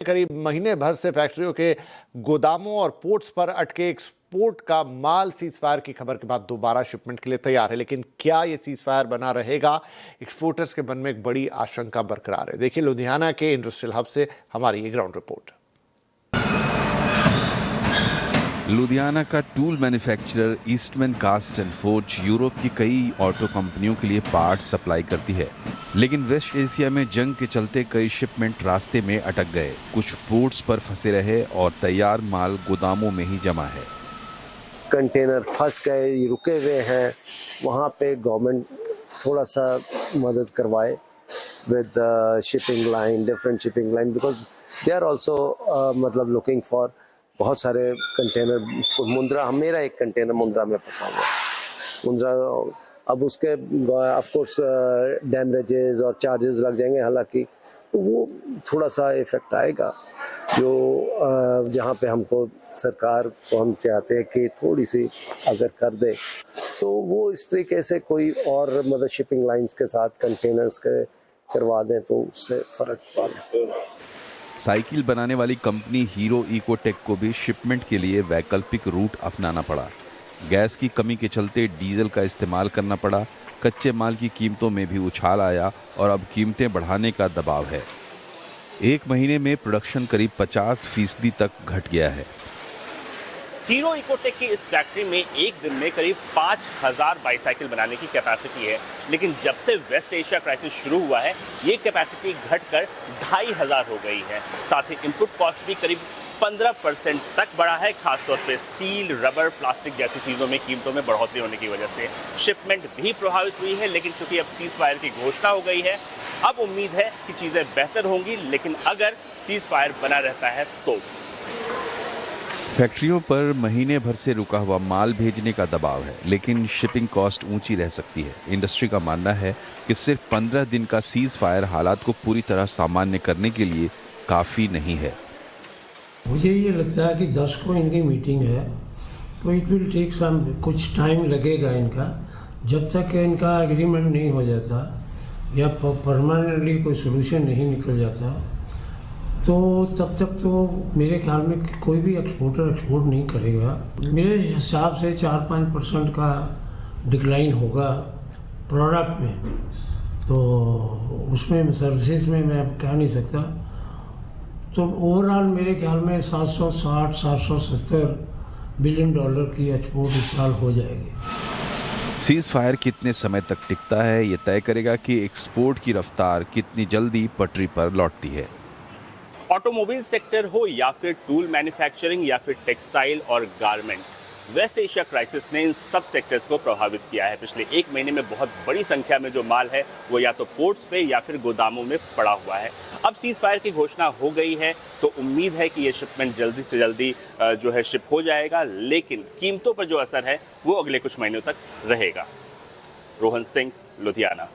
करीब महीने भर से फैक्ट्रियों के गोदामों और पोर्ट्स पर अटके एक्सपोर्ट का माल सीजफायर की खबर के बाद दोबारा शिपमेंट के लिए तैयार है। लेकिन क्या ये सीजफायर बना रहेगा? एक्सपोर्टर्स के मन में एक बड़ी आशंका बरकरार है। देखिए लुधियाना के इंडस्ट्रियल हब से हमारी ये ग्राउंड रिपोर्ट। लुधियाना का tool manufacturer Eastman cast and forge Europe की कई ऑटो कंपनियों के लिए पार्ट सप्लाई करती है, लेकिन वेस्ट एशिया में जंग के चलते कई शिपमेंट रास्ते में अटक गए। कुछ पोर्ट्स पर फंसे रहे और तैयार माल गोदामों में ही जमा है। कंटेनर फंस गए, रुके हुए हैं, वहाँ पे गवर्नमेंट थोड़ा सा मदद करवाए with shipping line, different shipping line, because they are also मतलब लुकिंग फॉर बहुत सारे कंटेनर। मुंद्रा, मेरा एक कंटेनर मुंद्रा में फंसा हुआ मुंद्रा। अब उसके ऑफ कोर्स डैमेजेस और चार्जेस लग जाएंगे, हालांकि तो वो थोड़ा सा इफेक्ट आएगा। जो जहाँ पे हमको सरकार को हम चाहते हैं कि थोड़ी सी अगर कर दे तो वो इस तरीके से कोई और मतलब शिपिंग लाइंस के साथ कंटेनर्स के करवा दें तो उससे फ़र्क पड़े। साइकिल बनाने वाली कंपनी हीरो इकोटेक को भी शिपमेंट के लिए वैकल्पिक रूट अपनाना पड़ा। गैस की कमी के चलते डीजल का इस्तेमाल करना पड़ा। कच्चे माल की कीमतों में भी उछाल आया और अब कीमतें बढ़ाने का दबाव है। एक महीने में प्रोडक्शन करीब 50% तक घट गया है। हीरो इकोटेक की इस फैक्ट्री में एक दिन में करीब 5000 बाईसाइकिल बनाने की कैपेसिटी है, लेकिन जब से वेस्ट एशिया क्राइसिस शुरू हुआ है ये कैपेसिटी घटकर 2500 हो गई है। साथ ही इनपुट कॉस्ट भी करीब 15% तक बढ़ा है। खासतौर पे स्टील, रबर, प्लास्टिक जैसी चीज़ों में कीमतों में बढ़ोतरी होने की वजह से शिपमेंट भी प्रभावित हुई है। लेकिन चूंकि अब सीज फायर की घोषणा हो गई है, अब उम्मीद है कि चीज़ें बेहतर होंगी। लेकिन अगर सीज फायर बना रहता है तो फैक्ट्रियों पर महीने भर से रुका हुआ माल भेजने का दबाव है, लेकिन शिपिंग कॉस्ट ऊंची रह सकती है। इंडस्ट्री का मानना है कि सिर्फ 15 दिन का सीज फायर हालात को पूरी तरह सामान्य करने के लिए काफ़ी नहीं है। मुझे ये लगता है कि 10 को इनकी मीटिंग है, तो इट विल टेक सम, कुछ टाइम लगेगा इनका। जब तक इनका एग्रीमेंट नहीं हो जाता या परमानेंटली कोई सोल्यूशन नहीं निकल जाता तो तब तक तो मेरे ख्याल में कोई भी एक्सपोर्टर एक्सपोर्ट नहीं करेगा। मेरे हिसाब से 4-5% का डिक्लाइन होगा प्रोडक्ट में, तो उसमें सर्विसेज में मैं कह नहीं सकता। तो ओवरऑल मेरे ख्याल में 760-770 बिलियन डॉलर की एक्सपोर्ट इस साल हो जाएगी। सीज फायर कितने समय तक टिकता है ये तय करेगा कि एक्सपोर्ट की रफ्तार कितनी जल्दी पटरी पर लौटती है। ऑटोमोबाइल सेक्टर हो या फिर टूल मैन्युफैक्चरिंग या फिर टेक्सटाइल और गारमेंट, वेस्ट एशिया क्राइसिस ने इन सब सेक्टर्स को प्रभावित किया है। पिछले एक महीने में बहुत बड़ी संख्या में जो माल है वो या तो पोर्ट्स पे या फिर गोदामों में पड़ा हुआ है। अब सीज फायर की घोषणा हो गई है तो उम्मीद है कि ये शिपमेंट जल्दी से जल्दी जो है शिप हो जाएगा, लेकिन कीमतों पर जो असर है वो अगले कुछ महीनों तक रहेगा। रोहन सिंह, लुधियाना।